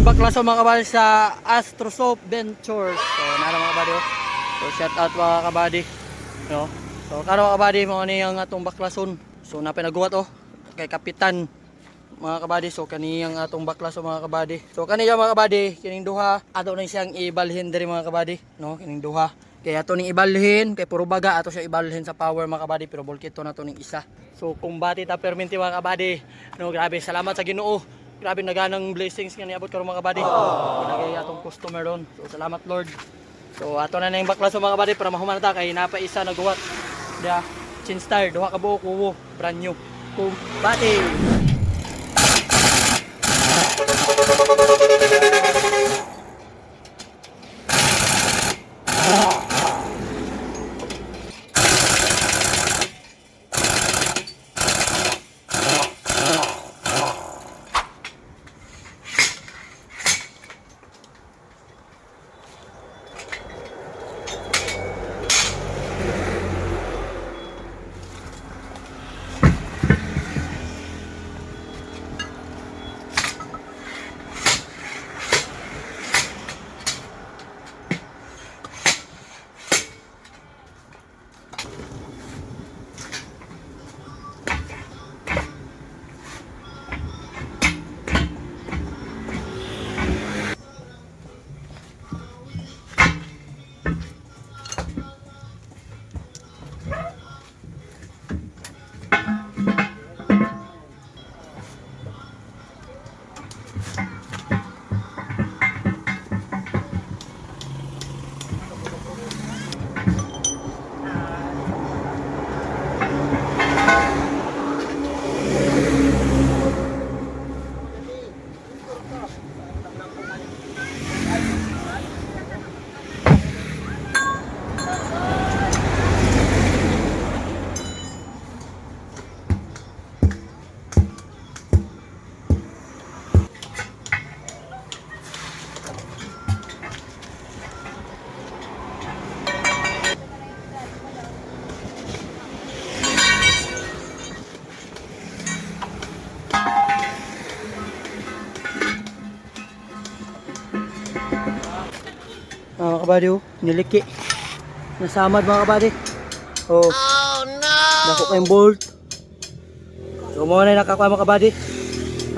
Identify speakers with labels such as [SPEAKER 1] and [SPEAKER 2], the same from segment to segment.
[SPEAKER 1] baklaso mga kabady sa Astrosoft Ventures. So nara mga kabady oh. So shout out mga kabady. No? So karon mga kabady mo ni ang atong baklason. So napinaguwat oh kay kapitan mga kabady. So kaniyang atong baklaso mga kabady. So kaniya mga kabady kining duha ato na siyang ibalhin diri mga kabady, no? Kining duha. Kaya ato ning ibalhin kay puro baga ato siya ibalhin sa power mga kabady pero bulkito na to ning isa. So kung bati ta perminti mga kabady, no, grabe salamat sa Ginoo. Grabe naganang blessings nga niabot karon mga kabady. Nagay atong customer ron. So salamat Lord. So ato na ning baklaso mga kabady para mahuman ta kay napa isa naguwat. Dia chin star duha ka buok kuwo brand new. Kung bati. Mga kabady oh, niliki. Nasamad mga kabady. Oh. Oh no. Dako kayong bolt. So mo na nakakuha mga kabady.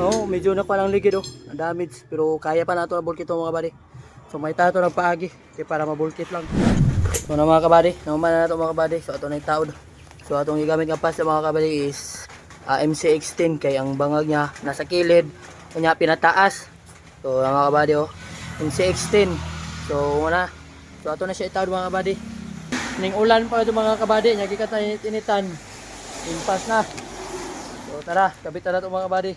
[SPEAKER 1] Oh, medyo nakuha lang ligid oh. Ang damage pero kaya pa nato ang bulkit mga kabady. So may tato ng paagi kay para mabulkit lang. So na mga kabady, naman na nato mga kabady. So ato na yung taod. So atong gigamit nga pas mga kabady is MC16 kay ang bangag niya nasa kilid, kanya pinataas. So mga kabady oh, MC16. So muna. So ato na siya itaod mga kabady. Ning ulan pa ito mga kabady, nya gikat na initan. Impas na. So tara, kabit na ito mga kabady.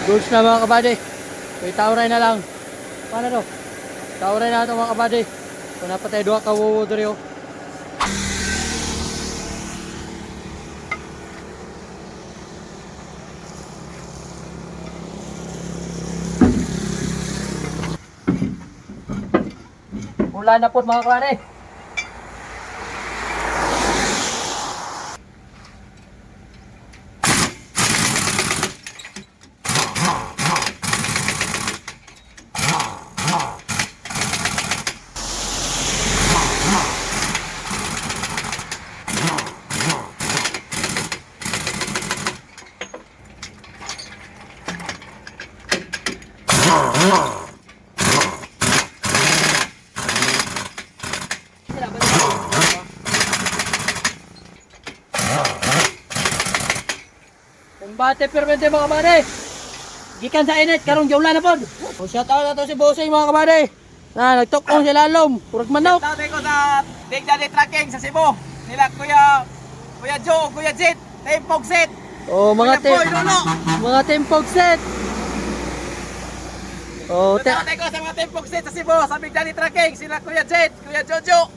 [SPEAKER 1] Goods na mga kabady. Okay, tauray na lang. Paano to? Tauray na ito mga kabady. So napatay doha ka wuwo diri oh. Ulan na po mga kabady. Kumbate permente mga kabady. Gikan sa init karong giulan na pod. O shout out na to si Bossing mga kabady. Na nagtukong si lalom, purag manok.
[SPEAKER 2] Tatay ko sa Big Daddy Trucking sa Cebu. Nila Kuya Joe, Kuya Jet, Team Pogset.
[SPEAKER 1] O mga
[SPEAKER 2] Kuya Boy, Lolo.
[SPEAKER 1] mga tempog set. O
[SPEAKER 2] Tatay ko sa mga Team Pogset sa Cebu, sa Big Daddy Trucking. Sila Kuya Jet, Kuya Jojo.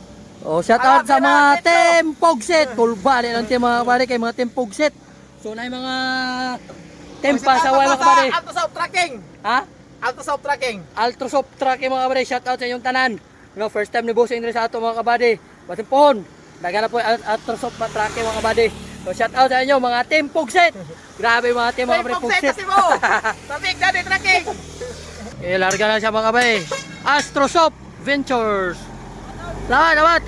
[SPEAKER 1] oh, shout out sa mga tempog set. Kulba lang team mga kabady kay mga tempog set. So na mga tempa sa way mga kabady.
[SPEAKER 2] Alto South Trucking.
[SPEAKER 1] Ha?
[SPEAKER 2] Alto South Trucking.
[SPEAKER 1] Altrosoft truck yung mga kabady. Shout out sa inyong tanan. No, first time ni Bossing sa ato mga kabady. Batin pohon. Daga na po Altrosoft truck yung mga kabady. So shout out sa inyo mga team Pugset. Grabe mga team mga kabady Pugset.
[SPEAKER 2] Sa Cebu. Sa Big Daddy Trucking.
[SPEAKER 1] Larga na siya mga kabady. Astrosoft Ventures. Lawat.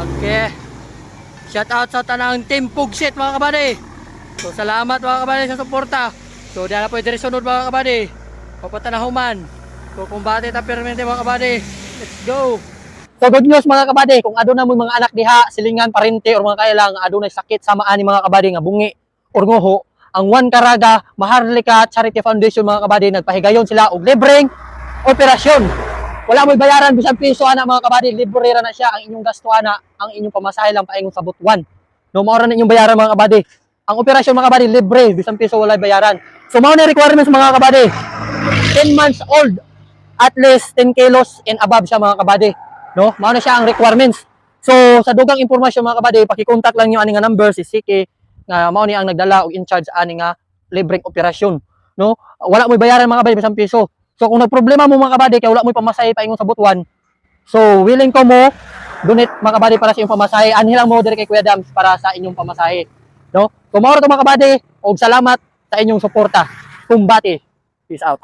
[SPEAKER 1] Okay. Shout out sa tanang team Pugset mga kabady. So salamat mga kabady sa suporta. So diyan na po yung sunod mga kabady. Papatanahuman. So kumbate ta permente mga kabady. Let's go. So good news mga kabady, kung aduna mo mga anak diha, silingan, parente or mga kailang adunay sakit sa maani mga kabady nga bungi or nguho, ang One Caraga Maharlika Charity Foundation mga kabady nagpahigayon sila og libreng operasyon. Wala mo'y bayaran bisan piso ana mga kabady, libre ra na siya ang inyong gasto ana, ang inyong pamasahe lang paingon sa butuan. No mao ra na inyong bayaran mga kabady. Ang operasyon mga kabady libre, bisan piso wala bayaran. So mao na requirements mga kabady. 10 months old, at least 10 kilos and above siya mga kabady. No? Mao na siya ang requirements. So sa dugang impormasyon mga kabady, paki-contact lang niyo ani nga number si Siki nga mao ni ang nagdala og in charge ani nga libreng operasyon. No? Wala mo'y bayaran mga kabady bisan piso. So kung nagproblema mo mga kabady kay wala mo'y pamasahe paingon sa butuan, so willing ko mo donate mga kabady para sa inyong pamasahe. Anhi lang mo dire kay Kuya Dams para sa inyong pamasahe. No? So mao ra to mga kabady og salamat sa inyong suporta. Kumbati. Peace out.